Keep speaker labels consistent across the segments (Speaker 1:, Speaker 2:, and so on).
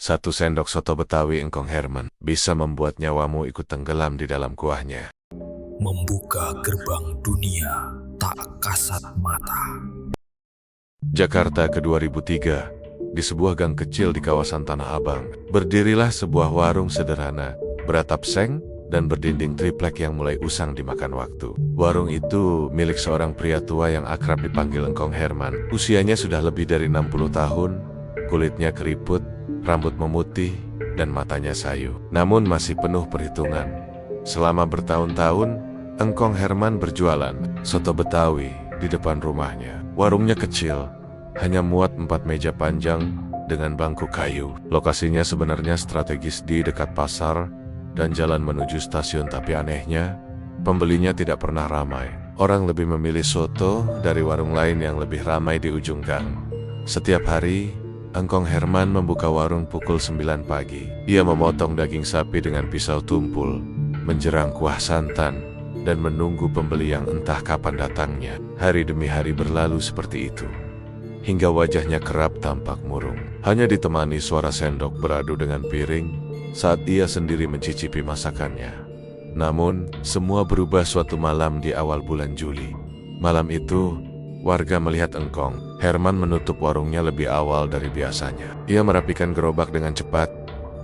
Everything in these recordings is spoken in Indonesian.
Speaker 1: Satu sendok soto Betawi Engkong Herman bisa membuat nyawamu ikut tenggelam di dalam kuahnya.
Speaker 2: Membuka gerbang dunia tak kasat mata.
Speaker 1: Jakarta ke 2003, di sebuah gang kecil di kawasan Tanah Abang, berdirilah sebuah warung sederhana, beratap seng dan berdinding triplek yang mulai usang dimakan waktu. Warung itu milik seorang pria tua yang akrab dipanggil Engkong Herman. Usianya sudah lebih dari 60 tahun, kulitnya keriput, rambut memutih, dan matanya sayu. Namun masih penuh perhitungan. Selama bertahun-tahun, Engkong Herman berjualan soto Betawi di depan rumahnya. Warungnya kecil, hanya muat 4 meja panjang dengan bangku kayu. Lokasinya sebenarnya strategis di dekat pasar dan jalan menuju stasiun, tapi anehnya, pembelinya tidak pernah ramai. Orang lebih memilih soto dari warung lain yang lebih ramai di ujung gang. Setiap hari, Engkong Herman membuka warung pukul 9 pagi. Ia memotong daging sapi dengan pisau tumpul, menjerang kuah santan, dan menunggu pembeli yang entah kapan datangnya. Hari demi hari berlalu seperti itu, hingga wajahnya kerap tampak murung. Hanya ditemani suara sendok beradu dengan piring saat ia sendiri mencicipi masakannya. Namun, semua berubah suatu malam di awal bulan Juli. Malam itu, warga melihat Engkong Herman menutup warungnya lebih awal dari biasanya. Ia merapikan gerobak dengan cepat,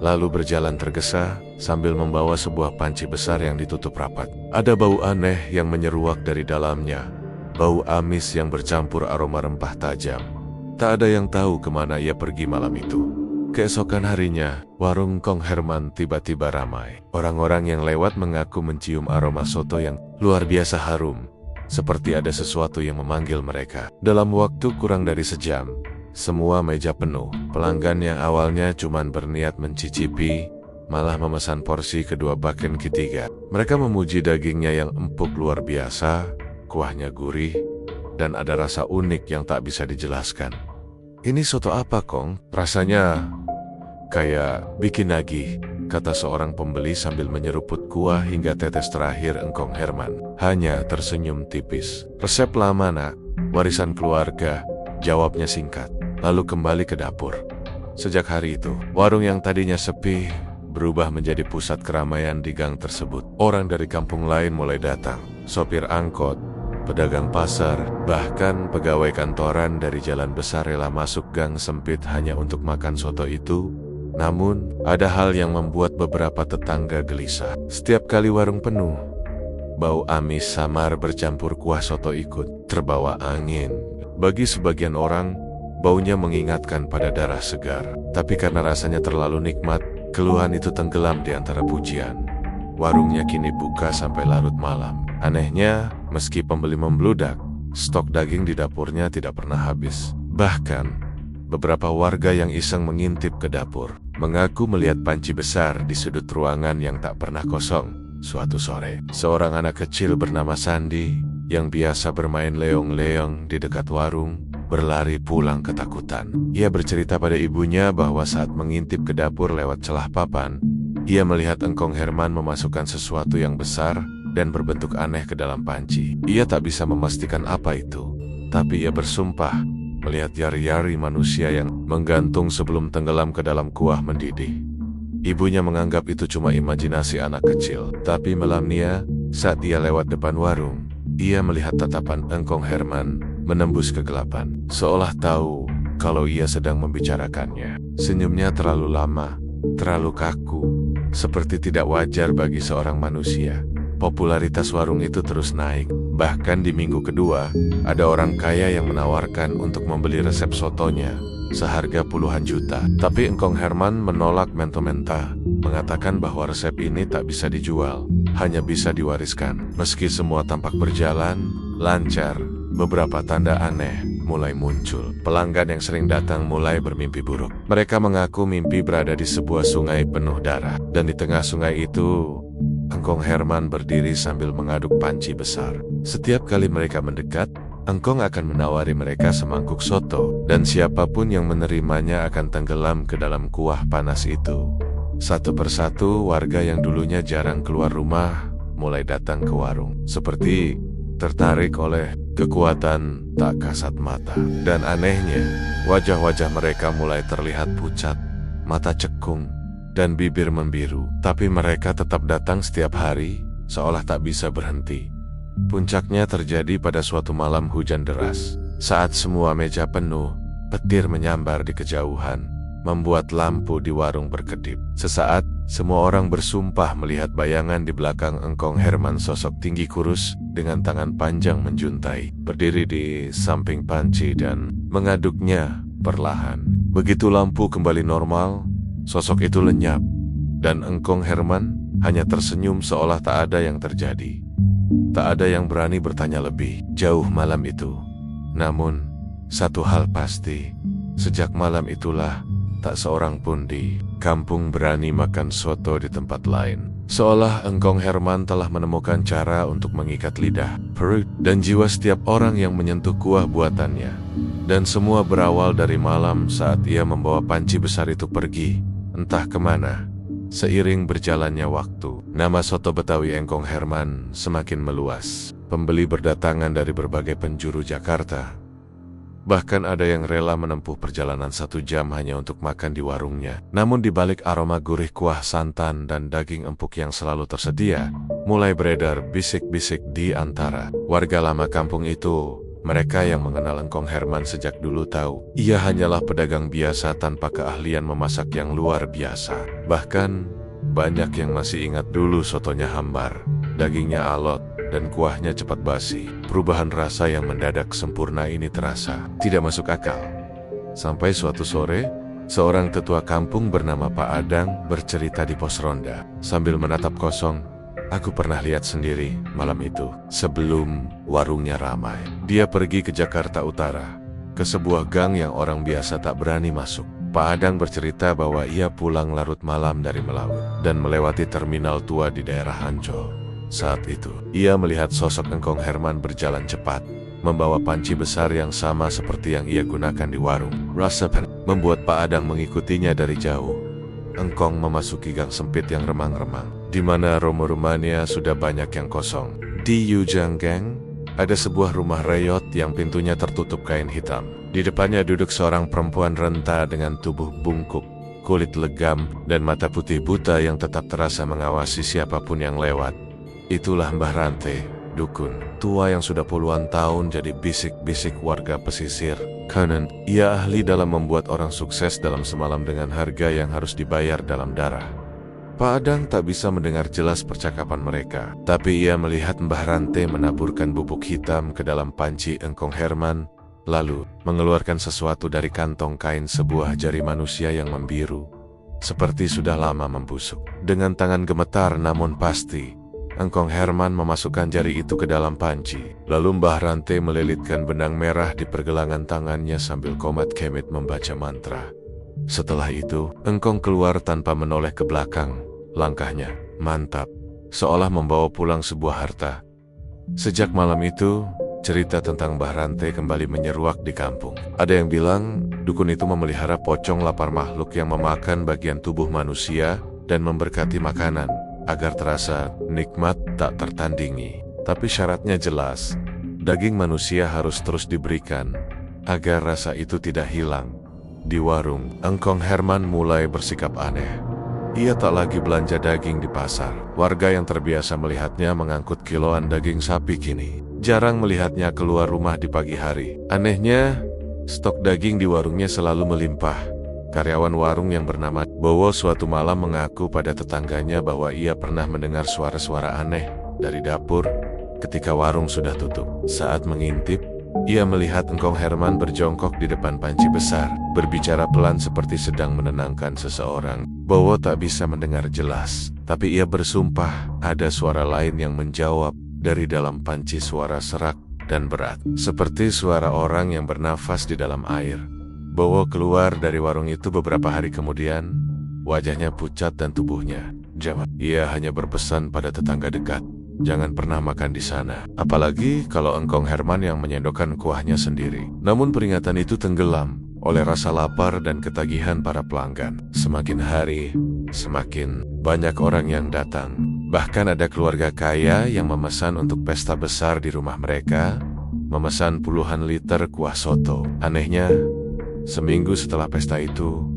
Speaker 1: lalu berjalan tergesa sambil membawa sebuah panci besar yang ditutup rapat. Ada bau aneh yang menyeruak dari dalamnya, bau amis yang bercampur aroma rempah tajam. Tak ada yang tahu kemana ia pergi malam itu. Keesokan harinya, warung Engkong Herman tiba-tiba ramai. Orang-orang yang lewat mengaku mencium aroma soto yang luar biasa harum, seperti ada sesuatu yang memanggil mereka. Dalam waktu kurang dari sejam, semua meja penuh. Pelanggan yang awalnya cuma berniat mencicipi, malah memesan porsi kedua bahkan ketiga. Mereka memuji dagingnya yang empuk luar biasa, kuahnya gurih, dan ada rasa unik yang tak bisa dijelaskan. "Ini soto apa, Kong? Rasanya kayak bikin nagih," kata seorang pembeli sambil menyeruput kuah hingga tetes terakhir. Engkong Herman hanya tersenyum tipis. "Resep lama, Nak. Warisan keluarga," jawabnya singkat, lalu kembali ke dapur. Sejak hari itu, warung yang tadinya sepi berubah menjadi pusat keramaian di gang tersebut. Orang dari kampung lain mulai datang. Sopir angkot, pedagang pasar, bahkan pegawai kantoran dari jalan besar rela masuk gang sempit hanya untuk makan soto itu. Namun, ada hal yang membuat beberapa tetangga gelisah. Setiap kali warung penuh, bau amis samar bercampur kuah soto ikut terbawa angin. Bagi sebagian orang, baunya mengingatkan pada darah segar. Tapi karena rasanya terlalu nikmat, keluhan itu tenggelam di antara pujian. Warungnya kini buka sampai larut malam. Anehnya, meski pembeli membludak, stok daging di dapurnya tidak pernah habis. Bahkan, beberapa warga yang iseng mengintip ke dapur mengaku melihat panci besar di sudut ruangan yang tak pernah kosong. Suatu sore, seorang anak kecil bernama Sandi yang biasa bermain leong-leong di dekat warung berlari pulang ketakutan. Ia bercerita pada ibunya bahwa saat mengintip ke dapur lewat celah papan, ia melihat Engkong Herman memasukkan sesuatu yang besar dan berbentuk aneh ke dalam panci. Ia tak bisa memastikan apa itu, tapi ia bersumpah melihat yari-yari manusia yang menggantung sebelum tenggelam ke dalam kuah mendidih. Ibunya menganggap itu cuma imajinasi anak kecil, tapi malamnya saat ia lewat depan warung, ia melihat tatapan Engkong Herman menembus kegelapan, seolah tahu kalau ia sedang membicarakannya. Senyumnya terlalu lama, terlalu kaku, seperti tidak wajar bagi seorang manusia. Popularitas warung itu terus naik. Bahkan di minggu kedua, ada orang kaya yang menawarkan untuk membeli resep sotonya seharga puluhan juta. Tapi Engkong Herman menolak mento-menta, mengatakan bahwa resep ini tak bisa dijual, hanya bisa diwariskan. Meski semua tampak berjalan lancar, beberapa tanda aneh mulai muncul. Pelanggan yang sering datang mulai bermimpi buruk. Mereka mengaku mimpi berada di sebuah sungai penuh darah, dan di tengah sungai itu Engkong Herman berdiri sambil mengaduk panci besar. Setiap kali mereka mendekat, Engkong akan menawari mereka semangkuk soto, dan siapapun yang menerimanya akan tenggelam ke dalam kuah panas itu. Satu persatu warga yang dulunya jarang keluar rumah mulai datang ke warung, seperti tertarik oleh kekuatan tak kasat mata. Dan anehnya, wajah-wajah mereka mulai terlihat pucat, mata cekung, dan bibir membiru. Tapi mereka tetap datang setiap hari, seolah tak bisa berhenti. Puncaknya terjadi pada suatu malam hujan deras. Saat semua meja penuh, petir menyambar di kejauhan, membuat lampu di warung berkedip. Sesaat, semua orang bersumpah melihat bayangan di belakang Engkong Herman, sosok tinggi kurus dengan tangan panjang menjuntai, berdiri di samping panci dan mengaduknya perlahan. Begitu lampu kembali normal, sosok itu lenyap, dan Engkong Herman hanya tersenyum seolah tak ada yang terjadi. Tak ada yang berani bertanya lebih jauh malam itu. Namun, satu hal pasti, sejak malam itulah tak seorang pun di kampung berani makan soto di tempat lain. Seolah Engkong Herman telah menemukan cara untuk mengikat lidah, perut, dan jiwa setiap orang yang menyentuh kuah buatannya. Dan semua berawal dari malam saat ia membawa panci besar itu pergi, entah kemana. Seiring berjalannya waktu, nama soto Betawi Engkong Herman semakin meluas. Pembeli berdatangan dari berbagai penjuru Jakarta. Bahkan ada yang rela menempuh perjalanan 1 jam hanya untuk makan di warungnya. Namun di balik aroma gurih kuah santan dan daging empuk yang selalu tersedia, mulai beredar bisik-bisik di antara warga lama kampung itu. Mereka yang mengenal Engkong Herman sejak dulu tahu, ia hanyalah pedagang biasa tanpa keahlian memasak yang luar biasa. Bahkan, banyak yang masih ingat dulu sotonya hambar, dagingnya alot, dan kuahnya cepat basi. Perubahan rasa yang mendadak sempurna ini terasa tidak masuk akal. Sampai suatu sore, seorang tetua kampung bernama Pak Adang bercerita di pos ronda. Sambil menatap kosong, "Aku pernah lihat sendiri malam itu, sebelum warungnya ramai. Dia pergi ke Jakarta Utara, ke sebuah gang yang orang biasa tak berani masuk." Pak Adang bercerita bahwa ia pulang larut malam dari melaut dan melewati terminal tua di daerah Ancol. Saat itu, ia melihat sosok Engkong Herman berjalan cepat, membawa panci besar yang sama seperti yang ia gunakan di warung. Rasa membuat Pak Adang mengikutinya dari jauh. Engkong memasuki gang sempit yang remang-remang, di mana rumah-rumahnya sudah banyak yang kosong. Di ujung gang, ada sebuah rumah reyot yang pintunya tertutup kain hitam. Di depannya duduk seorang perempuan renta dengan tubuh bungkuk, kulit legam, dan mata putih buta yang tetap terasa mengawasi siapapun yang lewat. Itulah Mbah Rante, dukun tua yang sudah puluhan tahun jadi bisik-bisik warga pesisir. Konon, ia ahli dalam membuat orang sukses dalam semalam dengan harga yang harus dibayar dalam darah. Pak Adang tak bisa mendengar jelas percakapan mereka, tapi ia melihat Mbah Rante menaburkan bubuk hitam ke dalam panci Engkong Herman, lalu mengeluarkan sesuatu dari kantong kain, sebuah jari manusia yang membiru, seperti sudah lama membusuk. Dengan tangan gemetar namun pasti, Engkong Herman memasukkan jari itu ke dalam panci. Lalu Mbah Rante melilitkan benang merah di pergelangan tangannya sambil komat kemit membaca mantra. Setelah itu, Engkong keluar tanpa menoleh ke belakang. Langkahnya mantap, seolah membawa pulang sebuah harta. Sejak malam itu, cerita tentang Mbah Rante kembali menyeruak di kampung. Ada yang bilang, dukun itu memelihara pocong lapar makhluk yang memakan bagian tubuh manusia dan memberkati makanan agar terasa nikmat tak tertandingi. Tapi syaratnya jelas, daging manusia harus terus diberikan agar rasa itu tidak hilang. Di warung, Engkong Herman mulai bersikap aneh. Ia tak lagi belanja daging di pasar. Warga yang terbiasa melihatnya mengangkut kiloan daging sapi kini jarang melihatnya keluar rumah di pagi hari. Anehnya, stok daging di warungnya selalu melimpah. Karyawan warung yang bernama Bowo suatu malam mengaku pada tetangganya bahwa ia pernah mendengar suara-suara aneh dari dapur ketika warung sudah tutup. Saat mengintip, ia melihat Engkong Herman berjongkok di depan panci besar, berbicara pelan seperti sedang menenangkan seseorang. Bowo tak bisa mendengar jelas, tapi ia bersumpah ada suara lain yang menjawab dari dalam panci, suara serak dan berat, seperti suara orang yang bernafas di dalam air. Bowo keluar dari warung itu beberapa hari kemudian. Wajahnya pucat dan tubuhnya jawab. Ia hanya berpesan pada tetangga dekat, jangan pernah makan di sana, apalagi kalau Engkong Herman yang menyendokkan kuahnya sendiri. Namun peringatan itu tenggelam oleh rasa lapar dan ketagihan para pelanggan. Semakin hari, semakin banyak orang yang datang. Bahkan ada keluarga kaya yang memesan untuk pesta besar di rumah mereka, memesan puluhan liter kuah soto. Anehnya, seminggu setelah pesta itu,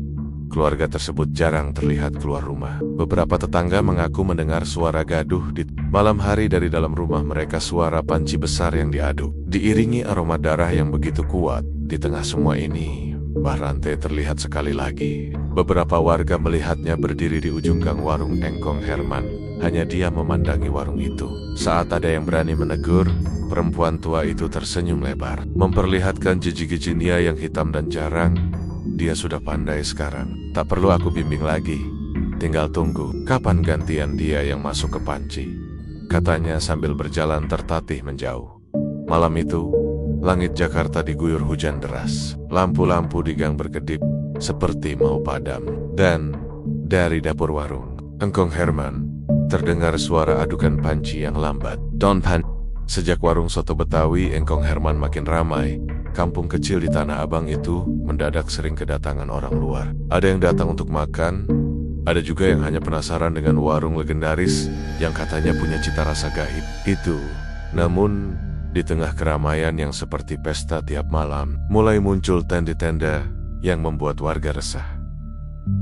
Speaker 1: keluarga tersebut jarang terlihat keluar rumah. Beberapa tetangga mengaku mendengar suara gaduh di malam hari dari dalam rumah mereka. Suara panci besar yang diaduk diiringi aroma darah yang begitu kuat. Di tengah semua ini, Mbah Rante terlihat sekali lagi. Beberapa warga melihatnya berdiri di ujung gang warung Engkong Herman. Hanya dia memandangi warung itu. Saat ada yang berani menegur, perempuan tua itu tersenyum lebar, memperlihatkan gigi-gigi dia yang hitam dan jarang. Dia sudah pandai sekarang. Tak perlu aku bimbing lagi. Tinggal tunggu kapan gantian dia yang masuk ke panci, katanya sambil berjalan tertatih menjauh. Malam itu, langit Jakarta diguyur hujan deras. Lampu-lampu di gang berkedip seperti mau padam. Dan dari dapur warung Engkong Herman terdengar suara adukan panci yang lambat. Don Pan. Sejak warung soto Betawi Engkong Herman makin ramai, kampung kecil di Tanah Abang itu mendadak sering kedatangan orang luar. Ada yang datang untuk makan, ada juga yang hanya penasaran dengan warung legendaris yang katanya punya cita rasa gaib itu. Namun, di tengah keramaian yang seperti pesta tiap malam, mulai muncul tenda-tenda yang membuat warga resah.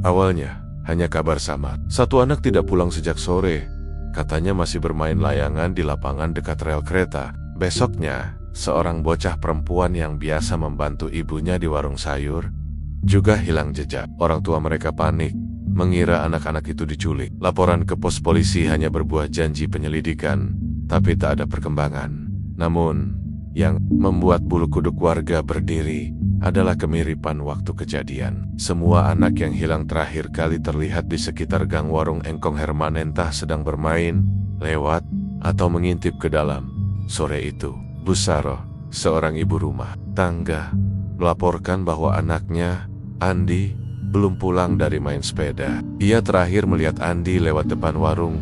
Speaker 1: Awalnya, hanya kabar samar. Satu anak tidak pulang sejak sore, katanya masih bermain layangan di lapangan dekat rel kereta. Besoknya, seorang bocah perempuan yang biasa membantu ibunya di warung sayur juga hilang jejak. Orang tua mereka panik, mengira anak-anak itu diculik. Laporan ke pos polisi hanya berbuah janji penyelidikan, tapi tak ada perkembangan. Namun, yang membuat bulu kuduk warga berdiri adalah kemiripan waktu kejadian. Semua anak yang hilang terakhir kali terlihat di sekitar gang warung Engkong Herman, entah sedang bermain, lewat, atau mengintip ke dalam. Sore itu, Bu Saroh, seorang ibu rumah tangga, melaporkan bahwa anaknya, Andi, belum pulang dari main sepeda. Ia terakhir melihat Andi lewat depan warung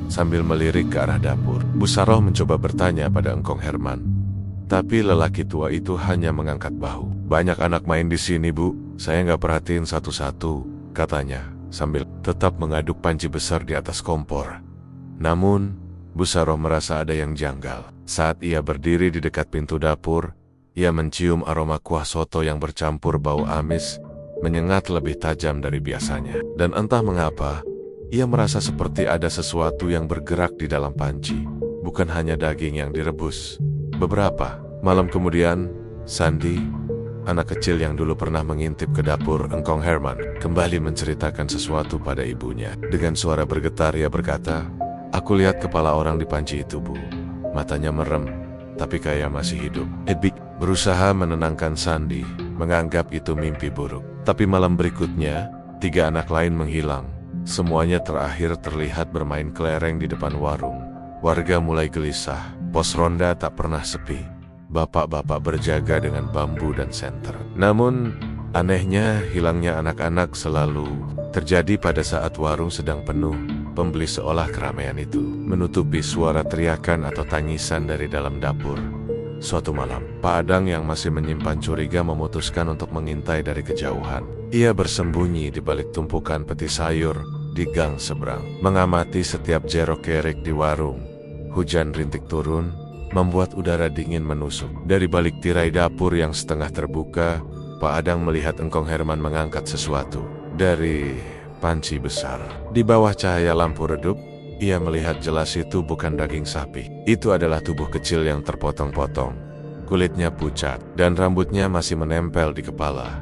Speaker 1: sambil melirik ke arah dapur. Bu Saroh mencoba bertanya pada Engkong Herman, tapi lelaki tua itu hanya mengangkat bahu. Banyak anak main di sini, Bu. Saya nggak perhatiin satu-satu, katanya, sambil tetap mengaduk panci besar di atas kompor. Namun, Bu Saroh merasa ada yang janggal. Saat ia berdiri di dekat pintu dapur, ia mencium aroma kuah soto yang bercampur bau amis, menyengat lebih tajam dari biasanya. Dan entah mengapa, ia merasa seperti ada sesuatu yang bergerak di dalam panci, bukan hanya daging yang direbus. Beberapa malam kemudian, Sandi, anak kecil yang dulu pernah mengintip ke dapur Engkong Herman, kembali menceritakan sesuatu pada ibunya. Dengan suara bergetar ia berkata, "Aku lihat kepala orang di panci itu, Bu. Matanya merem, tapi kayak masih hidup." Edbik berusaha menenangkan Sandi, menganggap itu mimpi buruk. Tapi malam berikutnya, 3 anak lain menghilang. Semuanya terakhir terlihat bermain kelereng di depan warung. Warga mulai gelisah. Pos ronda tak pernah sepi. Bapak-bapak berjaga dengan bambu dan senter. Namun, anehnya hilangnya anak-anak selalu terjadi pada saat warung sedang penuh. Pembeli seolah keramaian itu menutupi suara teriakan atau tangisan dari dalam dapur. Suatu malam, Pak Adang yang masih menyimpan curiga memutuskan untuk mengintai dari kejauhan. Ia bersembunyi di balik tumpukan peti sayur di gang seberang, mengamati setiap jerok-gerik di warung. Hujan rintik turun, membuat udara dingin menusuk. Dari balik tirai dapur yang setengah terbuka, Pak Adang melihat Engkong Herman mengangkat sesuatu dari panci besar. Di bawah cahaya lampu redup, ia melihat jelas itu bukan daging sapi. Itu adalah tubuh kecil yang terpotong-potong. Kulitnya pucat, dan rambutnya masih menempel di kepala.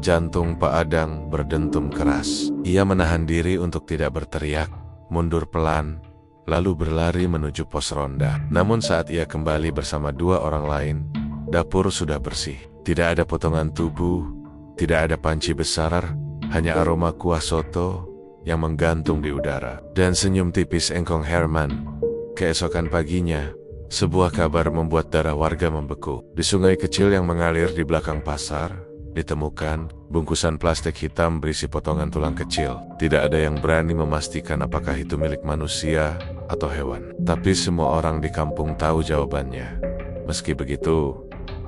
Speaker 1: Jantung Pak Adang berdentum keras. Ia menahan diri untuk tidak berteriak, mundur pelan, lalu berlari menuju pos ronda. Namun saat ia kembali bersama 2 orang lain, dapur sudah bersih. Tidak ada potongan tubuh, tidak ada panci besar, hanya aroma kuah soto yang menggantung di udara. Dan senyum tipis Engkong Herman. Keesokan paginya, sebuah kabar membuat darah warga membeku. Di sungai kecil yang mengalir di belakang pasar, ditemukan bungkusan plastik hitam berisi potongan tulang kecil. Tidak ada yang berani memastikan apakah itu milik manusia atau hewan. Tapi semua orang di kampung tahu jawabannya. Meski begitu,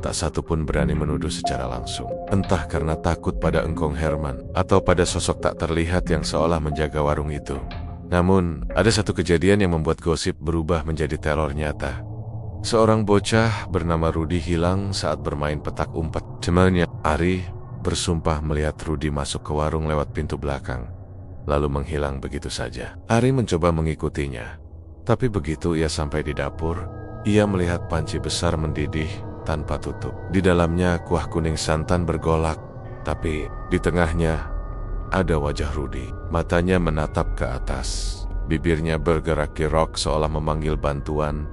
Speaker 1: tak satu pun berani menuduh secara langsung. Entah karena takut pada Engkong Herman atau pada sosok tak terlihat yang seolah menjaga warung itu. Namun, ada satu kejadian yang membuat gosip berubah menjadi teror nyata. Seorang bocah bernama Rudi hilang saat bermain petak umpet. Temannya, Ari, bersumpah melihat Rudi masuk ke warung lewat pintu belakang, lalu menghilang begitu saja. Ari mencoba mengikutinya, tapi begitu ia sampai di dapur, ia melihat panci besar mendidih tanpa tutup. Di dalamnya kuah kuning santan bergolak, tapi di tengahnya ada wajah Rudi. Matanya menatap ke atas, bibirnya bergerak girok seolah memanggil bantuan.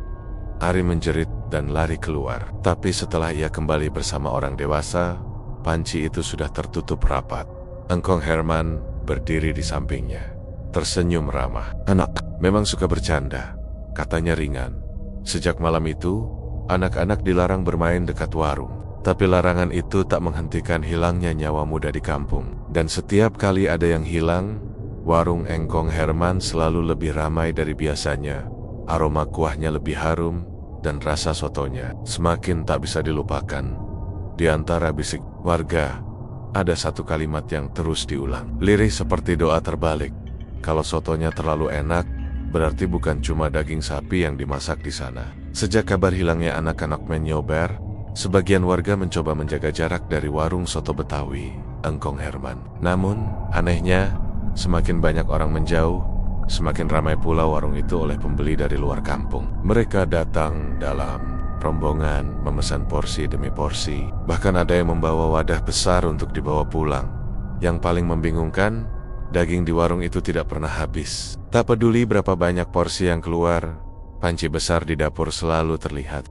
Speaker 1: Ari menjerit dan lari keluar. Tapi setelah ia kembali bersama orang dewasa, panci itu sudah tertutup rapat. Engkong Herman berdiri di sampingnya, tersenyum ramah. "Anak, memang suka bercanda," katanya ringan. Sejak malam itu, anak-anak dilarang bermain dekat warung. Tapi larangan itu tak menghentikan hilangnya nyawa muda di kampung. Dan setiap kali ada yang hilang, warung Engkong Herman selalu lebih ramai dari biasanya. Aroma kuahnya lebih harum, dan rasa sotonya semakin tak bisa dilupakan. Di antara bisik warga, ada satu kalimat yang terus diulang, lirih seperti doa terbalik. Kalau sotonya terlalu enak, berarti bukan cuma daging sapi yang dimasak di sana. Sejak kabar hilangnya anak-anak menyobar, sebagian warga mencoba menjaga jarak dari warung soto Betawi Engkong Herman. Namun, anehnya, semakin banyak orang menjauh, semakin ramai pula warung itu oleh pembeli dari luar kampung. Mereka datang dalam rombongan, memesan porsi demi porsi. Bahkan ada yang membawa wadah besar untuk dibawa pulang. Yang paling membingungkan, daging di warung itu tidak pernah habis. Tak peduli berapa banyak porsi yang keluar, panci besar di dapur selalu terlihat.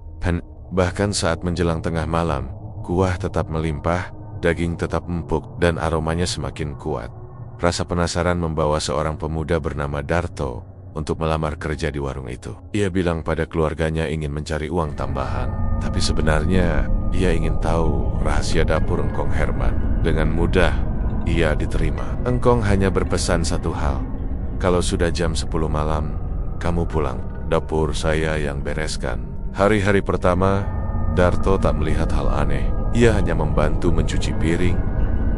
Speaker 1: Bahkan saat menjelang tengah malam, kuah tetap melimpah, daging tetap empuk, dan aromanya semakin kuat. Rasa penasaran membawa seorang pemuda bernama Darto untuk melamar kerja di warung itu. Ia bilang pada keluarganya ingin mencari uang tambahan, tapi sebenarnya ia ingin tahu rahasia dapur Engkong Herman. Dengan mudah, ia diterima. Engkong hanya berpesan satu hal, kalau sudah jam 10 malam, kamu pulang, dapur saya yang bereskan. Hari-hari pertama, Darto tak melihat hal aneh. Ia hanya membantu mencuci piring,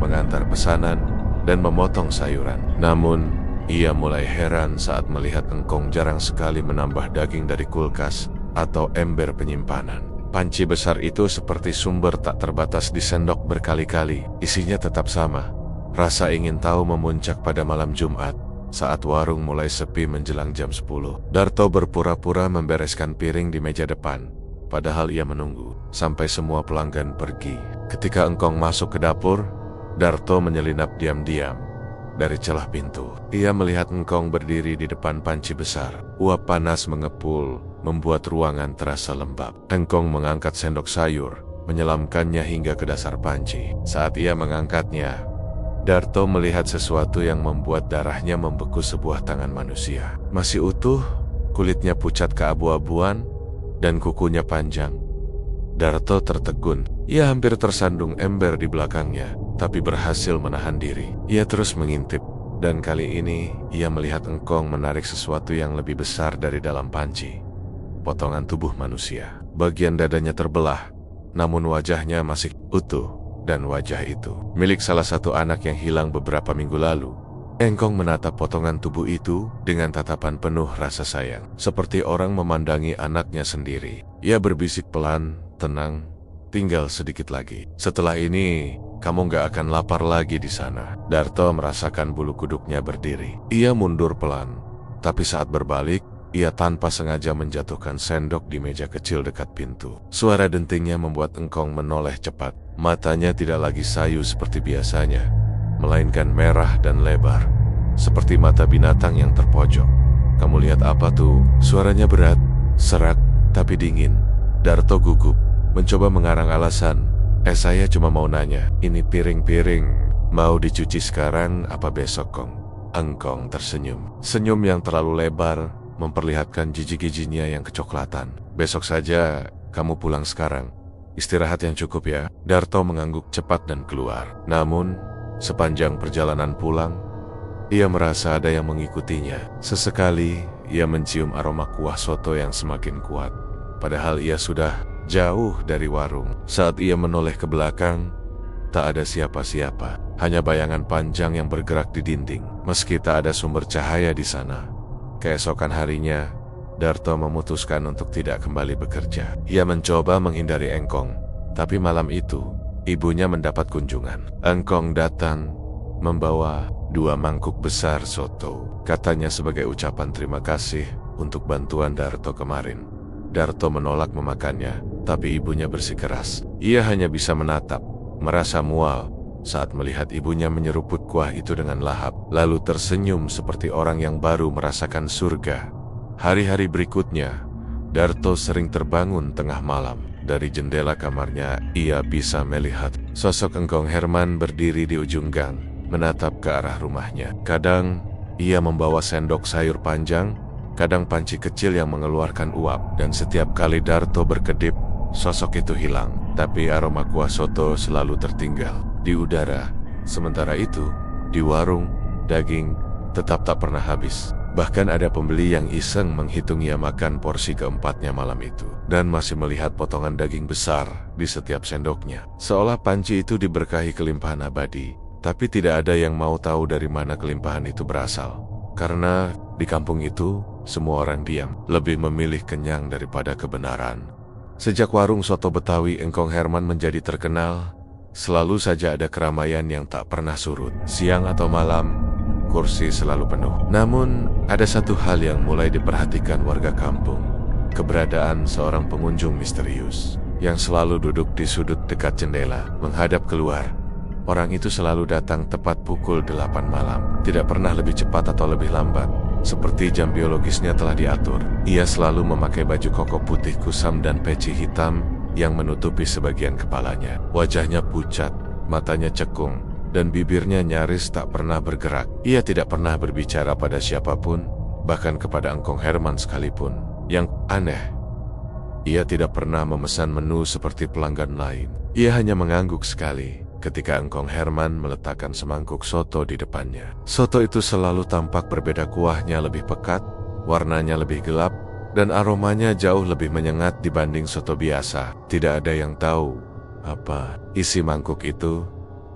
Speaker 1: mengantar pesanan, dan memotong sayuran. Namun, ia mulai heran saat melihat Engkong jarang sekali menambah daging dari kulkas atau ember penyimpanan. Panci besar itu seperti sumber tak terbatas di sendok berkali-kali. Isinya tetap sama. Rasa ingin tahu memuncak pada malam Jumat, saat warung mulai sepi menjelang jam 10. Darto berpura-pura membereskan piring di meja depan, padahal ia menunggu sampai semua pelanggan pergi. Ketika Engkong masuk ke dapur, Darto menyelinap diam-diam dari celah pintu. Ia melihat Engkong berdiri di depan panci besar. Uap panas mengepul, membuat ruangan terasa lembab. Engkong mengangkat sendok sayur, menyelamkannya hingga ke dasar panci. Saat ia mengangkatnya, Darto melihat sesuatu yang membuat darahnya membeku. Sebuah tangan manusia. Masih utuh, kulitnya pucat keabu-abuan, dan kukunya panjang. Darto tertegun. Ia hampir tersandung ember di belakangnya, tapi berhasil menahan diri. Ia terus mengintip, dan kali ini ia melihat Engkong menarik sesuatu yang lebih besar dari dalam panci. Potongan tubuh manusia. Bagian dadanya terbelah, namun wajahnya masih utuh, dan wajah itu milik salah satu anak yang hilang beberapa minggu lalu. Engkong menatap potongan tubuh itu dengan tatapan penuh rasa sayang, seperti orang memandangi anaknya sendiri. Ia berbisik pelan, "Tenang, tinggal sedikit lagi. Setelah ini, kamu gak akan lapar lagi di sana." Darto merasakan bulu kuduknya berdiri. Ia mundur pelan, tapi saat berbalik, ia tanpa sengaja menjatuhkan sendok di meja kecil dekat pintu. Suara dentingnya membuat Engkong menoleh cepat. Matanya tidak lagi sayu seperti biasanya, melainkan merah dan lebar, seperti mata binatang yang terpojok. "Kamu lihat apa tuh?" Suaranya berat, serak, tapi dingin. Darto gugup, mencoba mengarang alasan. Saya cuma mau nanya, ini piring-piring mau dicuci sekarang apa besok, Kong?" Engkong tersenyum. Senyum yang terlalu lebar memperlihatkan gigi-giginya yang kecoklatan. "Besok saja, kamu pulang sekarang. Istirahat yang cukup ya." Darto mengangguk cepat dan keluar. Namun, sepanjang perjalanan pulang, ia merasa ada yang mengikutinya. Sesekali, ia mencium aroma kuah soto yang semakin kuat. Padahal ia sudah jauh dari warung. Saat ia menoleh ke belakang, tak ada siapa-siapa. Hanya bayangan panjang yang bergerak di dinding. Meski tak ada sumber cahaya di sana. Keesokan harinya, Darto memutuskan untuk tidak kembali bekerja. Ia mencoba menghindari Engkong, tapi malam itu, ibunya mendapat kunjungan. Engkong datang membawa 2 mangkuk besar soto. Katanya sebagai ucapan terima kasih untuk bantuan Darto kemarin. Darto menolak memakannya, tapi ibunya bersikeras. Ia hanya bisa menatap, merasa mual saat melihat ibunya menyeruput kuah itu dengan lahap, lalu tersenyum seperti orang yang baru merasakan surga. Hari-hari berikutnya, Darto sering terbangun tengah malam. Dari jendela kamarnya, ia bisa melihat sosok Engkong Herman berdiri di ujung gang, menatap ke arah rumahnya. Kadang, ia membawa sendok sayur panjang, kadang panci kecil yang mengeluarkan uap, dan setiap kali Darto berkedip, sosok itu hilang. Tapi aroma kuah soto selalu tertinggal di udara. Sementara itu, di warung, daging tetap tak pernah habis. Bahkan ada pembeli yang iseng menghitung ia makan porsi keempatnya malam itu, dan masih melihat potongan daging besar di setiap sendoknya. Seolah panci itu diberkahi kelimpahan abadi, tapi tidak ada yang mau tahu dari mana kelimpahan itu berasal. Karena di kampung itu, semua orang diam, lebih memilih kenyang daripada kebenaran. Sejak warung soto Betawi Engkong Herman menjadi terkenal, selalu saja ada keramaian yang tak pernah surut. Siang atau malam, kursi selalu penuh. Namun, ada satu hal yang mulai diperhatikan warga kampung. Keberadaan seorang pengunjung misterius yang selalu duduk di sudut dekat jendela, menghadap keluar. Orang itu selalu datang tepat pukul 8 malam. Tidak pernah lebih cepat atau lebih lambat. Seperti jam biologisnya telah diatur. Ia selalu memakai baju koko putih kusam dan peci hitam yang menutupi sebagian kepalanya. Wajahnya pucat, matanya cekung, dan bibirnya nyaris tak pernah bergerak. Ia tidak pernah berbicara pada siapapun, bahkan kepada Engkong Herman sekalipun. Yang aneh, ia tidak pernah memesan menu seperti pelanggan lain. Ia hanya mengangguk sekali ketika Engkong Herman meletakkan semangkuk soto di depannya. Soto itu selalu tampak berbeda, kuahnya lebih pekat, warnanya lebih gelap, dan aromanya jauh lebih menyengat dibanding soto biasa. Tidak ada yang tahu apa isi mangkuk itu,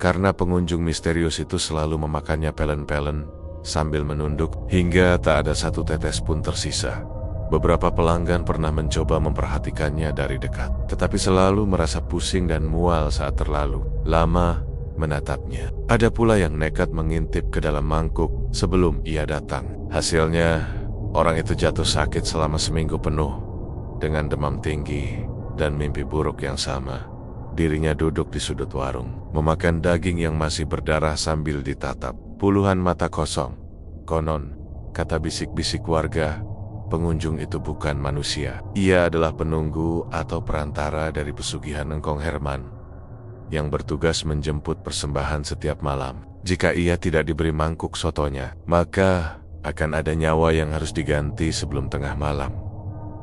Speaker 1: karena pengunjung misterius itu selalu memakannya pelen-pelen sambil menunduk hingga tak ada satu tetes pun tersisa. Beberapa pelanggan pernah mencoba memperhatikannya dari dekat, tetapi selalu merasa pusing dan mual saat terlalu lama menatapnya. Ada pula yang nekat mengintip ke dalam mangkuk sebelum ia datang. Hasilnya, orang itu jatuh sakit selama seminggu penuh dengan demam tinggi dan mimpi buruk yang sama. Dirinya duduk di sudut warung, memakan daging yang masih berdarah sambil ditatap. Puluhan mata kosong. Konon, kata bisik-bisik warga, pengunjung itu bukan manusia. Ia adalah penunggu atau perantara dari pesugihan Engkong Herman yang bertugas menjemput persembahan setiap malam. Jika ia tidak diberi mangkuk sotonya, maka akan ada nyawa yang harus diganti sebelum tengah malam.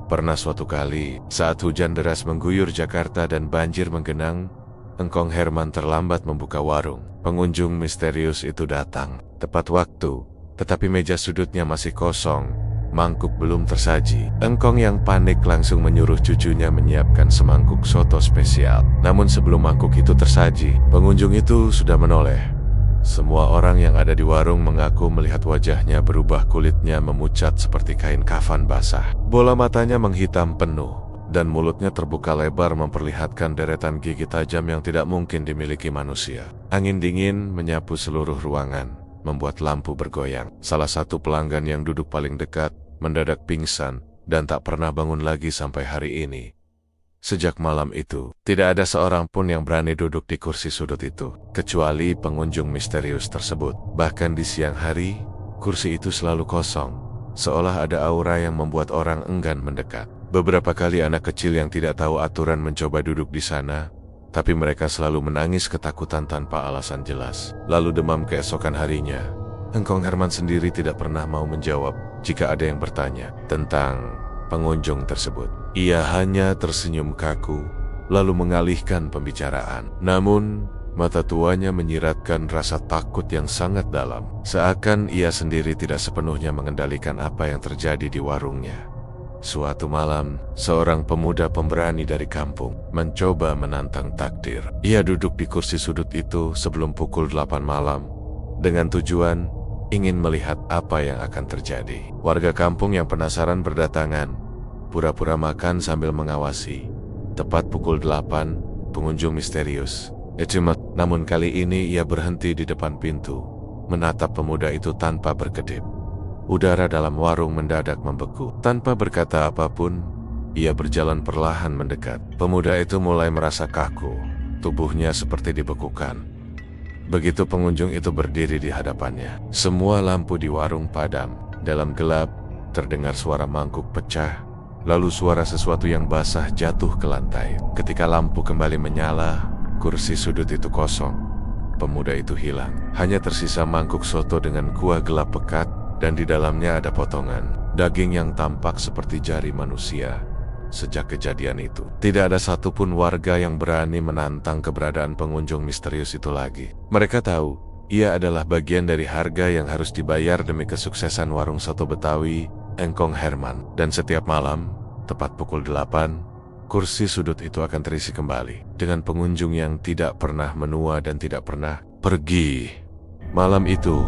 Speaker 1: Pernah suatu kali, saat hujan deras mengguyur Jakarta dan banjir menggenang, Engkong Herman terlambat membuka warung. Pengunjung misterius itu datang tepat waktu, tetapi meja sudutnya masih kosong. Mangkuk belum tersaji. Engkong yang panik langsung menyuruh cucunya menyiapkan semangkuk soto spesial. Namun sebelum mangkuk itu tersaji, pengunjung itu sudah menoleh. Semua orang yang ada di warung mengaku melihat wajahnya berubah, kulitnya memucat seperti kain kafan basah. Bola matanya menghitam penuh, dan mulutnya terbuka lebar memperlihatkan deretan gigi tajam yang tidak mungkin dimiliki manusia. Angin dingin menyapu seluruh ruangan, membuat lampu bergoyang. Salah satu pelanggan yang duduk paling dekat mendadak pingsan dan tak pernah bangun lagi sampai hari ini. Sejak malam itu, tidak ada seorang pun yang berani duduk di kursi sudut itu, kecuali pengunjung misterius tersebut. Bahkan di siang hari, kursi itu selalu kosong, seolah ada aura yang membuat orang enggan mendekat. Beberapa kali anak kecil yang tidak tahu aturan mencoba duduk di sana, tapi mereka selalu menangis ketakutan tanpa alasan jelas. Lalu demam keesokan harinya. Engkong Herman sendiri tidak pernah mau menjawab jika ada yang bertanya tentang pengunjung tersebut. Ia hanya tersenyum kaku, lalu mengalihkan pembicaraan. Namun, mata tuanya menyiratkan rasa takut yang sangat dalam, seakan ia sendiri tidak sepenuhnya mengendalikan apa yang terjadi di warungnya. Suatu malam, seorang pemuda pemberani dari kampung mencoba menantang takdir. Ia duduk di kursi sudut itu sebelum pukul 8 malam, dengan tujuan ingin melihat apa yang akan terjadi. Warga kampung yang penasaran berdatangan, pura-pura makan sambil mengawasi. Tepat pukul 8, pengunjung misterius Namun kali ini ia berhenti di depan pintu, menatap pemuda itu tanpa berkedip. Udara dalam warung mendadak membeku. Tanpa berkata apapun, ia berjalan perlahan mendekat. Pemuda itu mulai merasa kaku, tubuhnya seperti dibekukan. Begitu pengunjung itu berdiri di hadapannya, semua lampu di warung padam. Dalam gelap, terdengar suara mangkuk pecah, lalu suara sesuatu yang basah jatuh ke lantai. Ketika lampu kembali menyala, kursi sudut itu kosong. Pemuda itu hilang. Hanya tersisa mangkuk soto dengan kuah gelap pekat, dan di dalamnya ada potongan daging yang tampak seperti jari manusia. Sejak kejadian itu, tidak ada satupun warga yang berani menantang keberadaan pengunjung misterius itu lagi. Mereka tahu, ia adalah bagian dari harga yang harus dibayar demi kesuksesan warung soto Betawi, Engkong Herman. Dan setiap malam, tepat pukul 8, kursi sudut itu akan terisi kembali dengan pengunjung yang tidak pernah menua dan tidak pernah pergi. Malam itu,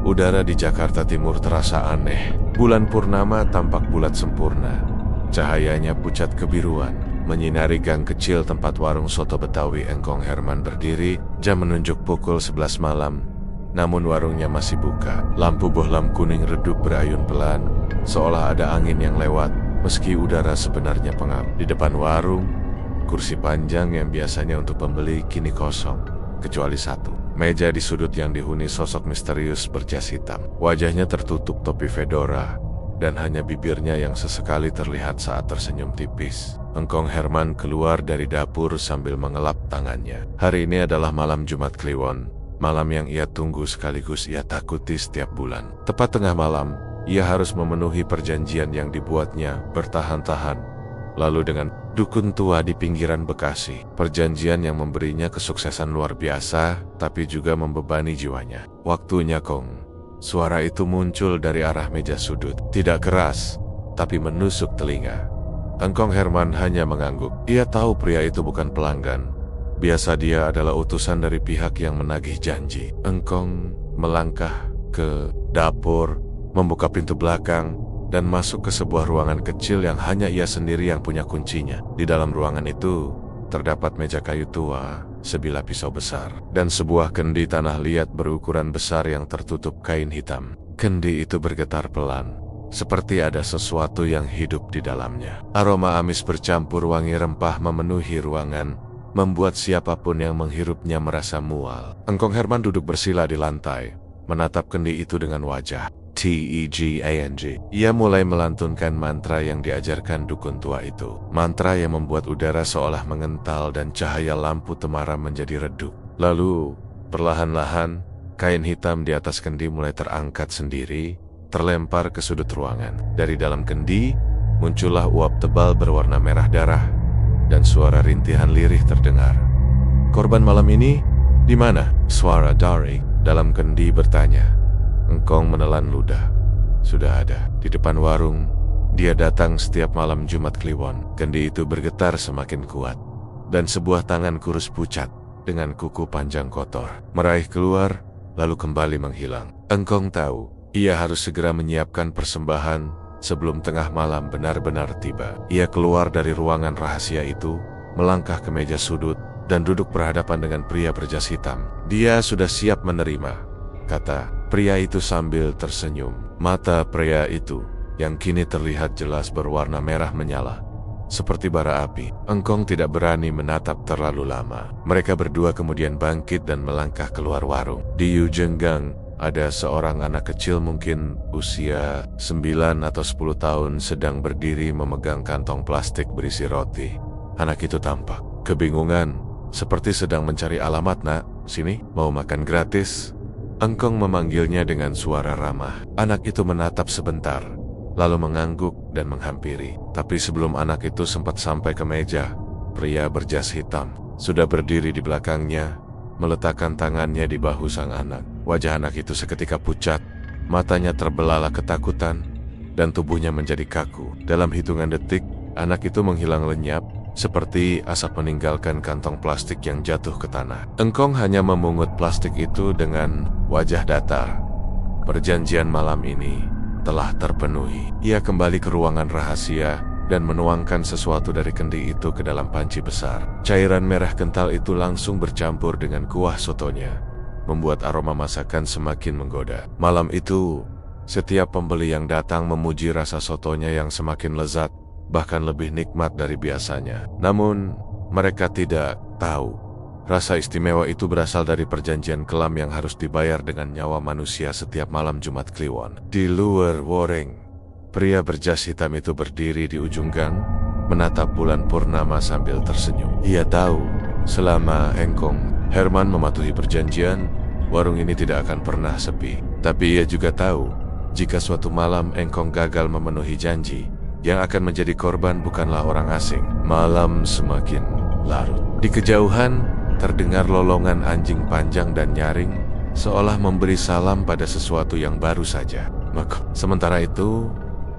Speaker 1: udara di Jakarta Timur terasa aneh. Bulan purnama tampak bulat sempurna. Cahayanya pucat kebiruan, menyinari gang kecil tempat warung soto Betawi Engkong Herman berdiri. Jam menunjuk pukul 11 malam, namun warungnya masih buka. Lampu bohlam kuning redup berayun pelan, seolah ada angin yang lewat, meski udara sebenarnya pengap. Di depan warung, kursi panjang yang biasanya untuk pembeli kini kosong, kecuali satu. Meja di sudut yang dihuni sosok misterius berjas hitam. Wajahnya tertutup topi fedora, dan hanya bibirnya yang sesekali terlihat saat tersenyum tipis. Engkong Herman keluar dari dapur sambil mengelap tangannya. Hari ini adalah malam Jumat Kliwon, malam yang ia tunggu sekaligus ia takuti setiap bulan. Tepat tengah malam, ia harus memenuhi perjanjian yang dibuatnya bertahan-tahan, lalu dengan dukun tua di pinggiran Bekasi. Perjanjian yang memberinya kesuksesan luar biasa, tapi juga membebani jiwanya. Waktunya, Kong. Suara itu muncul dari arah meja sudut. Tidak keras, tapi menusuk telinga. Engkong Herman hanya mengangguk. Ia tahu pria itu bukan pelanggan. Biasa dia adalah utusan dari pihak yang menagih janji. Engkong melangkah ke dapur, membuka pintu belakang, dan masuk ke sebuah ruangan kecil yang hanya ia sendiri yang punya kuncinya. Di dalam ruangan itu, terdapat meja kayu tua, sebilah pisau besar, dan sebuah kendi tanah liat berukuran besar yang tertutup kain hitam. Kendi itu bergetar pelan, seperti ada sesuatu yang hidup di dalamnya. Aroma amis bercampur wangi rempah memenuhi ruangan, membuat siapapun yang menghirupnya merasa mual. Engkong Herman duduk bersila di lantai, menatap kendi itu dengan wajah Teng. Ia mulai melantunkan mantra yang diajarkan dukun tua itu. Mantra yang membuat udara seolah mengental dan cahaya lampu temaram menjadi redup. Lalu, perlahan-lahan, kain hitam di atas kendi mulai terangkat sendiri, terlempar ke sudut ruangan. Dari dalam kendi, muncullah uap tebal berwarna merah darah, dan suara rintihan lirih terdengar. Korban malam ini, di mana? Suara dari dalam kendi bertanya. Engkong menelan ludah. Sudah ada. Di depan warung, dia datang setiap malam Jumat Kliwon. Kendi itu bergetar semakin kuat, dan sebuah tangan kurus pucat dengan kuku panjang kotor meraih keluar, lalu kembali menghilang. Engkong tahu, ia harus segera menyiapkan persembahan sebelum tengah malam benar-benar tiba. Ia keluar dari ruangan rahasia itu, melangkah ke meja sudut, dan duduk berhadapan dengan pria berjas hitam. Dia sudah siap menerima, kata pria itu sambil tersenyum. Mata pria itu, yang kini terlihat jelas berwarna merah menyala, seperti bara api. Engkong tidak berani menatap terlalu lama. Mereka berdua kemudian bangkit dan melangkah keluar warung. Di ujung gang, ada seorang anak kecil mungkin usia 9 atau 10 tahun sedang berdiri memegang kantong plastik berisi roti. Anak itu tampak kebingungan, seperti sedang mencari alamat. Nak, sini, mau makan gratis? Engkong memanggilnya dengan suara ramah. Anak itu menatap sebentar, lalu mengangguk dan menghampiri. Tapi sebelum anak itu sempat sampai ke meja, pria berjas hitam sudah berdiri di belakangnya, meletakkan tangannya di bahu sang anak. Wajah anak itu seketika pucat, matanya terbelalak ketakutan, dan tubuhnya menjadi kaku. Dalam hitungan detik, anak itu menghilang lenyap, seperti asap meninggalkan kantong plastik yang jatuh ke tanah. Engkong hanya memungut plastik itu dengan wajah datar. Perjanjian malam ini telah terpenuhi. Ia kembali ke ruangan rahasia dan menuangkan sesuatu dari kendi itu ke dalam panci besar. Cairan merah kental itu langsung bercampur dengan kuah sotonya, membuat aroma masakan semakin menggoda. Malam itu, setiap pembeli yang datang memuji rasa sotonya yang semakin lezat, bahkan lebih nikmat dari biasanya. Namun, mereka tidak tahu, rasa istimewa itu berasal dari perjanjian kelam yang harus dibayar dengan nyawa manusia setiap malam Jumat Kliwon. Di luar warung, pria berjas hitam itu berdiri di ujung gang, menatap bulan purnama sambil tersenyum. Ia tahu, selama Engkong Herman mematuhi perjanjian, warung ini tidak akan pernah sepi. Tapi ia juga tahu, jika suatu malam Engkong gagal memenuhi janji, yang akan menjadi korban bukanlah orang asing. Malam semakin larut. Di kejauhan, terdengar lolongan anjing panjang dan nyaring, seolah memberi salam pada sesuatu yang baru saja. Sementara itu,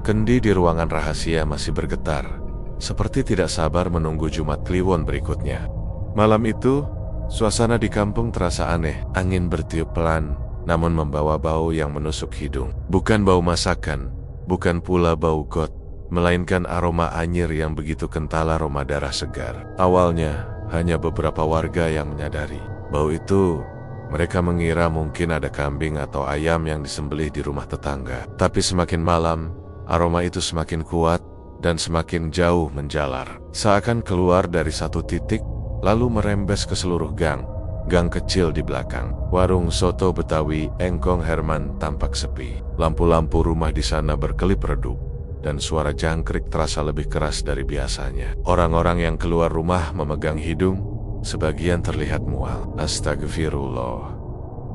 Speaker 1: kendi di ruangan rahasia masih bergetar, seperti tidak sabar menunggu Jumat Kliwon berikutnya. Malam itu, suasana di kampung terasa aneh. Angin bertiup pelan, namun membawa bau yang menusuk hidung. Bukan bau masakan, bukan pula bau got, melainkan aroma anyir yang begitu kental, aroma darah segar. Awalnya, hanya beberapa warga yang menyadari bau itu. Mereka mengira mungkin ada kambing atau ayam yang disembelih di rumah tetangga. Tapi semakin malam, aroma itu semakin kuat dan semakin jauh menjalar. Seakan keluar dari satu titik, lalu merembes ke seluruh gang kecil di belakang. Warung soto Betawi Engkong Herman tampak sepi. Lampu-lampu rumah di sana berkelip redup, dan suara jangkrik terasa lebih keras dari biasanya. Orang-orang yang keluar rumah memegang hidung, sebagian terlihat mual. Astagfirullah,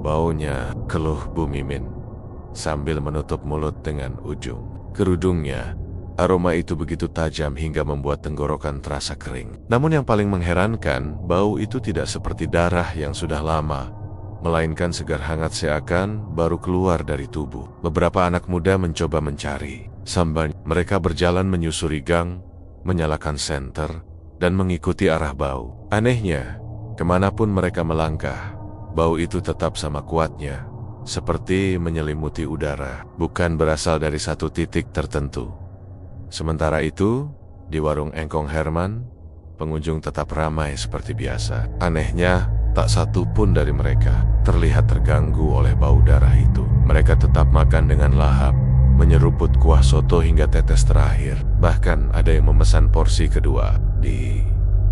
Speaker 1: baunya, keluh Bu Mimin, sambil menutup mulut dengan ujung kerudungnya. Aroma itu begitu tajam hingga membuat tenggorokan terasa kering. Namun yang paling mengherankan, bau itu tidak seperti darah yang sudah lama, melainkan segar hangat seakan baru keluar dari tubuh. Beberapa anak muda mencoba mencari sambil mereka berjalan menyusuri gang, menyalakan senter, dan mengikuti arah bau. Anehnya, kemanapun mereka melangkah, bau itu tetap sama kuatnya, seperti menyelimuti udara, bukan berasal dari satu titik tertentu. Sementara itu, di warung Engkong Herman, pengunjung tetap ramai seperti biasa. Anehnya, tak satu pun dari mereka terlihat terganggu oleh bau darah itu. Mereka tetap makan dengan lahap, menyeruput kuah soto hingga tetes terakhir. Bahkan ada yang memesan porsi kedua. Di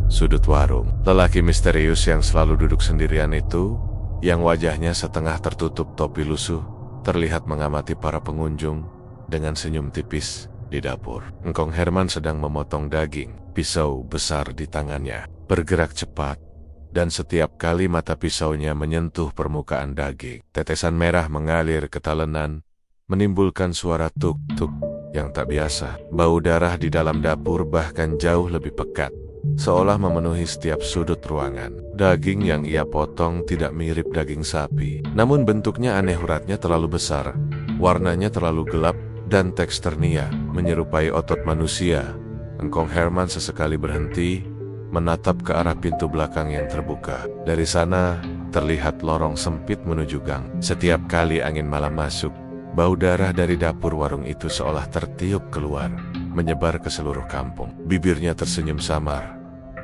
Speaker 1: sudut warung, lelaki misterius yang selalu duduk sendirian itu, yang wajahnya setengah tertutup topi lusuh, terlihat mengamati para pengunjung dengan senyum tipis. Di dapur, Engkong Herman sedang memotong daging. Pisau besar di tangannya bergerak cepat, dan setiap kali mata pisaunya menyentuh permukaan daging, tetesan merah mengalir ke talenan, menimbulkan suara tuk-tuk yang tak biasa. Bau darah di dalam dapur bahkan jauh lebih pekat, seolah memenuhi setiap sudut ruangan. Daging yang ia potong tidak mirip daging sapi, namun bentuknya aneh. Uratnya terlalu besar, warnanya terlalu gelap, dan teksturnya menyerupai otot manusia. Engkong Herman sesekali berhenti, menatap ke arah pintu belakang yang terbuka. Dari sana, terlihat lorong sempit menuju gang. Setiap kali angin malam masuk, bau darah dari dapur warung itu seolah tertiup keluar, menyebar ke seluruh kampung. Bibirnya tersenyum samar,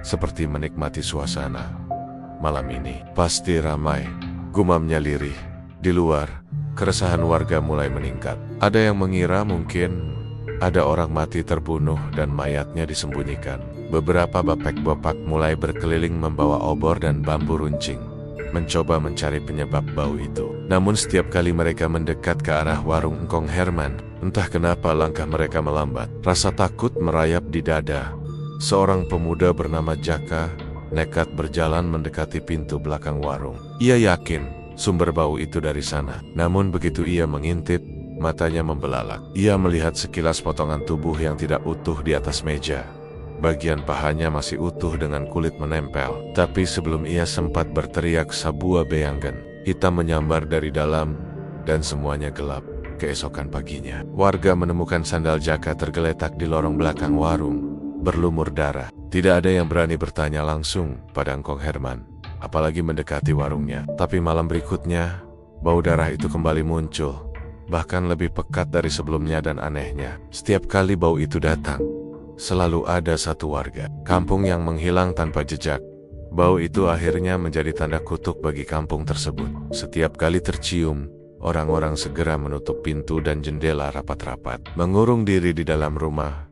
Speaker 1: seperti menikmati suasana. Malam ini pasti ramai, gumamnya lirih. Di luar, keresahan warga mulai meningkat. Ada yang mengira mungkin ada orang mati terbunuh dan mayatnya disembunyikan. Beberapa bapak-bapak mulai berkeliling membawa obor dan bambu runcing, mencoba mencari penyebab bau itu. Namun setiap kali mereka mendekat ke arah warung Engkong Herman, entah kenapa langkah mereka melambat. Rasa takut merayap di dada. Seorang pemuda bernama Jaka nekat berjalan mendekati pintu belakang warung. Ia yakin sumber bau itu dari sana. Namun begitu ia mengintip, matanya membelalak. Ia melihat sekilas potongan tubuh yang tidak utuh di atas meja. Bagian pahanya masih utuh dengan kulit menempel. Tapi sebelum ia sempat berteriak, sebuah bayangan hitam menyambar dari dalam, dan semuanya gelap. Keesokan paginya, warga menemukan sandal Jaka tergeletak di lorong belakang warung, berlumur darah. Tidak ada yang berani bertanya langsung pada Engkong Herman, apalagi mendekati warungnya. Tapi malam berikutnya, bau darah itu kembali muncul, bahkan lebih pekat dari sebelumnya. Dan anehnya, setiap kali bau itu datang, selalu ada satu warga kampung yang menghilang tanpa jejak. Bau itu akhirnya menjadi tanda kutuk bagi kampung tersebut. Setiap kali tercium, orang-orang segera menutup pintu dan jendela rapat-rapat, mengurung diri di dalam rumah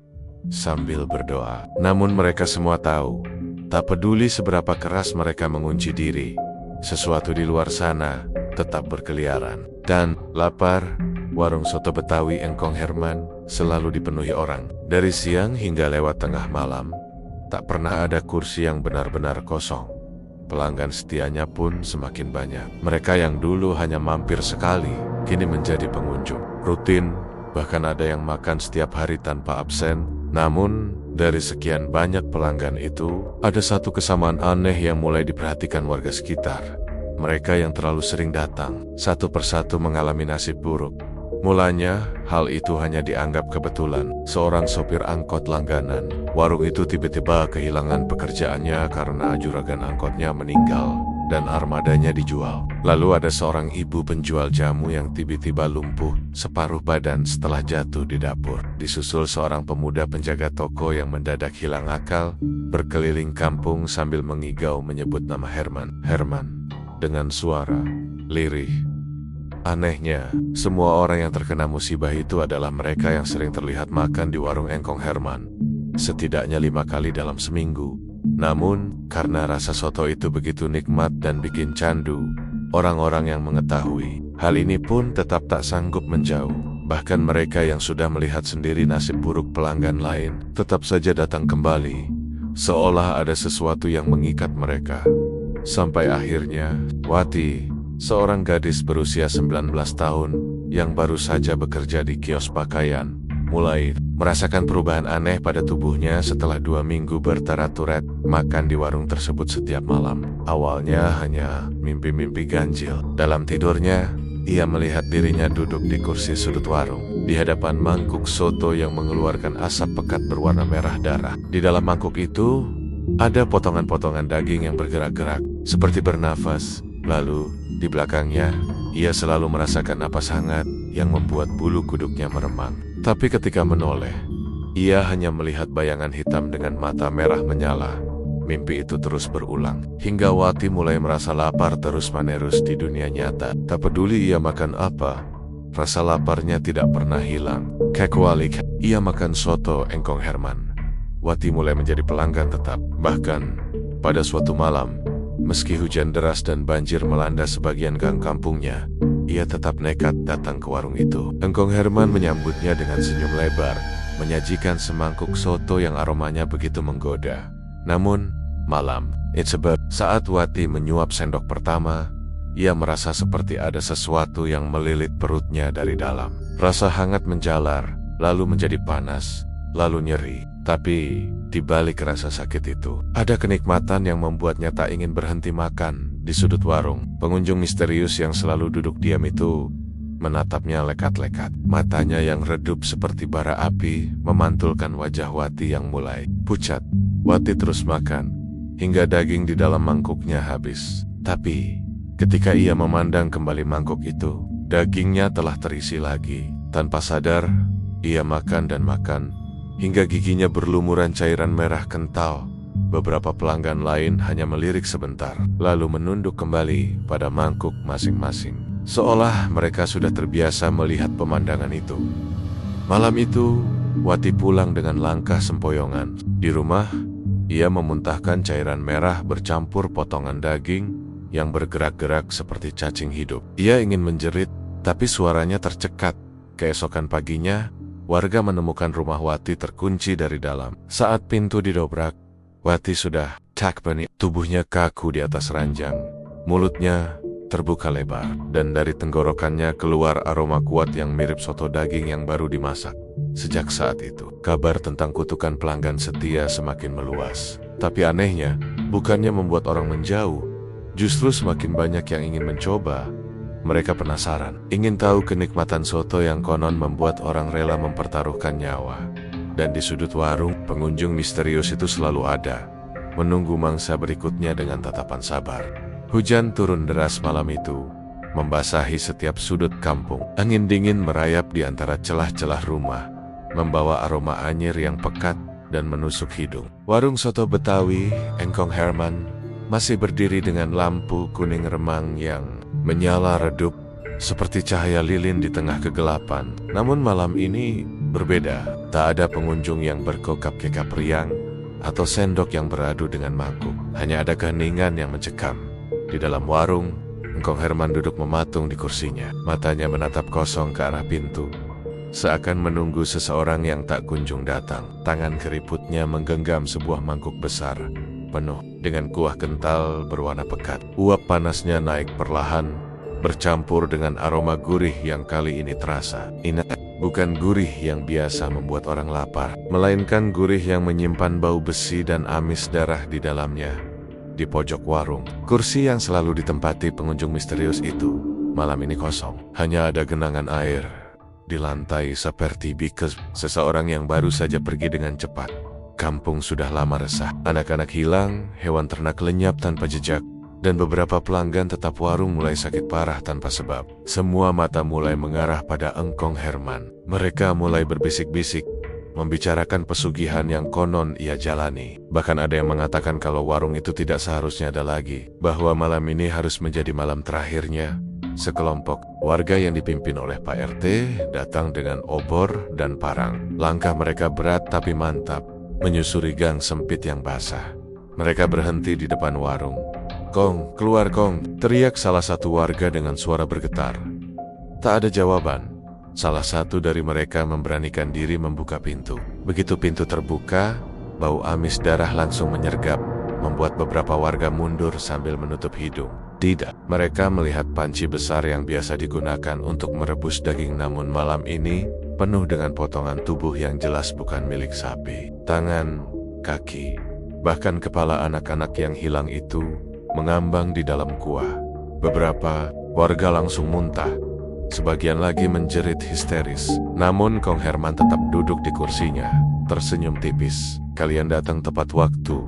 Speaker 1: sambil berdoa. Namun mereka semua tahu, tak peduli seberapa keras mereka mengunci diri, sesuatu di luar sana tetap berkeliaran. Dan lapar, warung soto Betawi Engkong Herman selalu dipenuhi orang. Dari siang hingga lewat tengah malam, tak pernah ada kursi yang benar-benar kosong. Pelanggan setianya pun semakin banyak. Mereka yang dulu hanya mampir sekali, kini menjadi pengunjung rutin, bahkan ada yang makan setiap hari tanpa absen. Namun, dari sekian banyak pelanggan itu, ada satu kesamaan aneh yang mulai diperhatikan warga sekitar. Mereka yang terlalu sering datang, satu persatu mengalami nasib buruk. Mulanya, hal itu hanya dianggap kebetulan. Seorang sopir angkot langganan warung itu tiba-tiba kehilangan pekerjaannya karena juragan angkotnya meninggal dan armadanya dijual. Lalu ada seorang ibu penjual jamu yang tiba-tiba lumpuh separuh badan setelah jatuh di dapur. Disusul seorang pemuda penjaga toko yang mendadak hilang akal, berkeliling kampung sambil mengigau menyebut nama Herman. Herman, dengan suara lirih. Anehnya, semua orang yang terkena musibah itu adalah mereka yang sering terlihat makan di warung Engkong Herman, setidaknya 5 kali dalam seminggu. Namun, karena rasa soto itu begitu nikmat dan bikin candu, orang-orang yang mengetahui hal ini pun tetap tak sanggup menjauh. Bahkan mereka yang sudah melihat sendiri nasib buruk pelanggan lain, tetap saja datang kembali, seolah ada sesuatu yang mengikat mereka. Sampai akhirnya, Wati, seorang gadis berusia 19 tahun yang baru saja bekerja di kios pakaian, mulai merasakan perubahan aneh pada tubuhnya setelah 2 minggu berturut-turut makan di warung tersebut setiap malam. Awalnya hanya mimpi-mimpi ganjil. Dalam tidurnya, ia melihat dirinya duduk di kursi sudut warung, di hadapan mangkuk soto yang mengeluarkan asap pekat berwarna merah darah. Di dalam mangkuk itu, ada potongan-potongan daging yang bergerak-gerak, seperti bernafas. Lalu, di belakangnya, ia selalu merasakan napas hangat yang membuat bulu kuduknya meremang. Tapi ketika menoleh, ia hanya melihat bayangan hitam dengan mata merah menyala. Mimpi itu terus berulang, hingga Wati mulai merasa lapar terus-menerus di dunia nyata. Tak peduli ia makan apa, rasa laparnya tidak pernah hilang. Kecuali ia makan soto Engkong Herman, Wati mulai menjadi pelanggan tetap. Bahkan, pada suatu malam, meski hujan deras dan banjir melanda sebagian gang kampungnya, ia tetap nekat datang ke warung itu. Engkong Herman menyambutnya dengan senyum lebar, menyajikan semangkuk soto yang aromanya begitu menggoda. Namun, malam, saat Wati menyuap sendok pertama, ia merasa seperti ada sesuatu yang melilit perutnya dari dalam. Rasa hangat menjalar, lalu menjadi panas, lalu nyeri. Tapi, di balik rasa sakit itu, ada kenikmatan yang membuatnya tak ingin berhenti makan. Di sudut warung, pengunjung misterius yang selalu duduk diam itu menatapnya lekat-lekat. Matanya yang redup seperti bara api memantulkan wajah Wati yang mulai pucat. Wati terus makan, hingga daging di dalam mangkuknya habis. Tapi, ketika ia memandang kembali mangkuk itu, dagingnya telah terisi lagi. Tanpa sadar, ia makan dan makan, hingga giginya berlumuran cairan merah kental. Beberapa pelanggan lain hanya melirik sebentar, lalu menunduk kembali pada mangkuk masing-masing, seolah mereka sudah terbiasa melihat pemandangan itu. Malam itu, Wati pulang dengan langkah sempoyongan. Di rumah, ia memuntahkan cairan merah bercampur potongan daging yang bergerak-gerak seperti cacing hidup. Ia ingin menjerit, tapi suaranya tercekat. Keesokan paginya, warga menemukan rumah Wati terkunci dari dalam. Saat pintu didobrak, Wati sudah takbeni. Tubuhnya kaku di atas ranjang. Mulutnya terbuka lebar, dan dari tenggorokannya keluar aroma kuat yang mirip soto daging yang baru dimasak. Sejak saat itu, kabar tentang kutukan pelanggan setia semakin meluas. Tapi anehnya, bukannya membuat orang menjauh, justru semakin banyak yang ingin mencoba. Mereka penasaran, ingin tahu kenikmatan soto yang konon membuat orang rela mempertaruhkan nyawa. Dan di sudut warung, pengunjung misterius itu selalu ada, menunggu mangsa berikutnya dengan tatapan sabar. Hujan turun deras malam itu, membasahi setiap sudut kampung. Angin dingin merayap di antara celah-celah rumah, membawa aroma anyir yang pekat dan menusuk hidung. Warung soto Betawi, Engkong Herman, masih berdiri dengan lampu kuning remang yang menyala redup seperti cahaya lilin di tengah kegelapan. Namun malam ini berbeda. Tak ada pengunjung yang berkokap-kekap riang atau sendok yang beradu dengan mangkuk. Hanya ada keheningan yang mencekam. Di dalam warung, Engkong Herman duduk mematung di kursinya. Matanya menatap kosong ke arah pintu, seakan menunggu seseorang yang tak kunjung datang. Tangan keriputnya menggenggam sebuah mangkuk besar, penuh dengan kuah kental berwarna pekat. Uap panasnya naik perlahan, bercampur dengan aroma gurih yang kali ini terasa. Ini bukan gurih yang biasa membuat orang lapar, melainkan gurih yang menyimpan bau besi dan amis darah di dalamnya. Di pojok warung, kursi yang selalu ditempati pengunjung misterius itu malam ini kosong. Hanya ada genangan air di lantai seperti bikas seseorang yang baru saja pergi dengan cepat. Kampung sudah lama resah. Anak-anak hilang, hewan ternak lenyap tanpa jejak, dan beberapa pelanggan tetap warung mulai sakit parah tanpa sebab. Semua mata mulai mengarah pada Engkong Herman. Mereka mulai berbisik-bisik, membicarakan pesugihan yang konon ia jalani. Bahkan ada yang mengatakan kalau warung itu tidak seharusnya ada lagi, bahwa malam ini harus menjadi malam terakhirnya. Sekelompok warga yang dipimpin oleh Pak RT datang dengan obor dan parang. Langkah mereka berat tapi mantap, menyusuri gang sempit yang basah. Mereka berhenti di depan warung. "Kong, keluar Kong!" teriak salah satu warga dengan suara bergetar. Tak ada jawaban. Salah satu dari mereka memberanikan diri membuka pintu. Begitu pintu terbuka, bau amis darah langsung menyergap, membuat beberapa warga mundur sambil menutup hidung. Tidak, mereka melihat panci besar yang biasa digunakan untuk merebus daging, namun malam ini penuh dengan potongan tubuh yang jelas bukan milik sapi. Tangan, kaki, bahkan kepala anak-anak yang hilang itu mengambang di dalam kuah. Beberapa warga langsung muntah, sebagian lagi menjerit histeris. Namun Kong Herman tetap duduk di kursinya, tersenyum tipis. "Kalian datang tepat waktu,"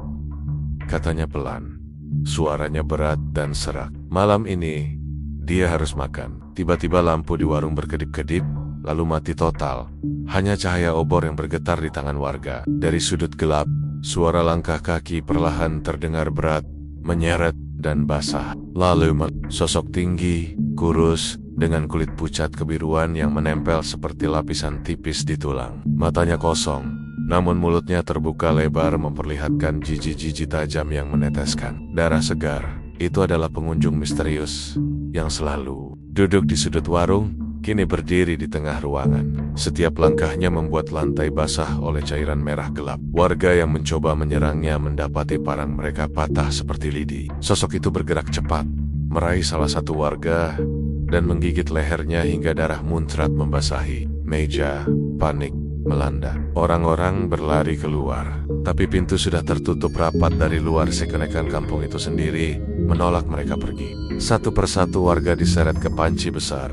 Speaker 1: katanya pelan. Suaranya berat dan serak. Malam ini dia harus makan. Tiba-tiba lampu di warung berkedip-kedip, lalu mati total. Hanya cahaya obor yang bergetar di tangan warga. Dari sudut gelap, suara langkah kaki perlahan terdengar berat, menyeret dan basah. Lalu sosok tinggi, kurus, dengan kulit pucat kebiruan yang menempel seperti lapisan tipis di tulang. Matanya kosong, namun mulutnya terbuka lebar memperlihatkan jiji-jiji tajam yang meneteskan darah segar. Itu adalah pengunjung misterius yang selalu duduk di sudut warung, kini berdiri di tengah ruangan. Setiap langkahnya membuat lantai basah oleh cairan merah gelap. Warga yang mencoba menyerangnya mendapati parang mereka patah seperti lidi. Sosok itu bergerak cepat, meraih salah satu warga dan menggigit lehernya hingga darah muncrat membasahi meja. Panik melanda. Orang-orang berlari keluar, tapi pintu sudah tertutup rapat dari luar. Si kenekan kampung itu sendiri menolak mereka pergi. Satu persatu warga diseret ke panci besar.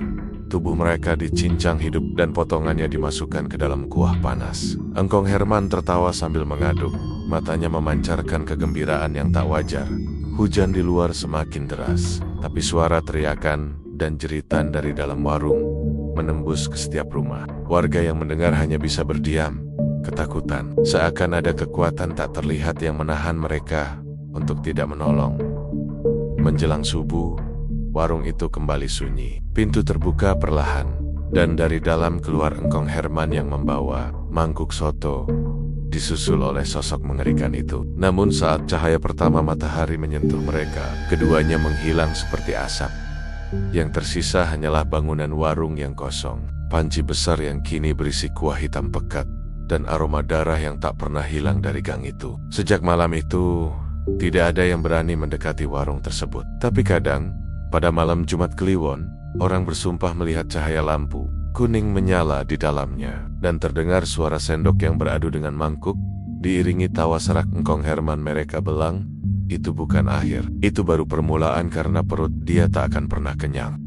Speaker 1: Tubuh mereka dicincang hidup dan potongannya dimasukkan ke dalam kuah panas. Engkong Herman tertawa sambil mengaduk. Matanya memancarkan kegembiraan yang tak wajar. Hujan di luar semakin deras, tapi suara teriakan dan jeritan dari dalam warung menembus ke setiap rumah. Warga yang mendengar hanya bisa berdiam, ketakutan. Seakan ada kekuatan tak terlihat yang menahan mereka untuk tidak menolong. Menjelang subuh, warung itu kembali sunyi. Pintu terbuka perlahan, dan dari dalam keluar Engkong Herman yang membawa mangkuk soto, disusul oleh sosok mengerikan itu. Namun saat cahaya pertama matahari menyentuh mereka, keduanya menghilang seperti asap. Yang tersisa hanyalah bangunan warung yang kosong, panci besar yang kini berisi kuah hitam pekat, dan aroma darah yang tak pernah hilang dari gang itu. Sejak malam itu, tidak ada yang berani mendekati warung tersebut. Tapi kadang, pada malam Jumat Kliwon, orang bersumpah melihat cahaya lampu kuning menyala di dalamnya, dan terdengar suara sendok yang beradu dengan mangkuk, diiringi tawa serak Engkong Herman. Mereka belang, itu bukan akhir, itu baru permulaan, karena perut dia tak akan pernah kenyang.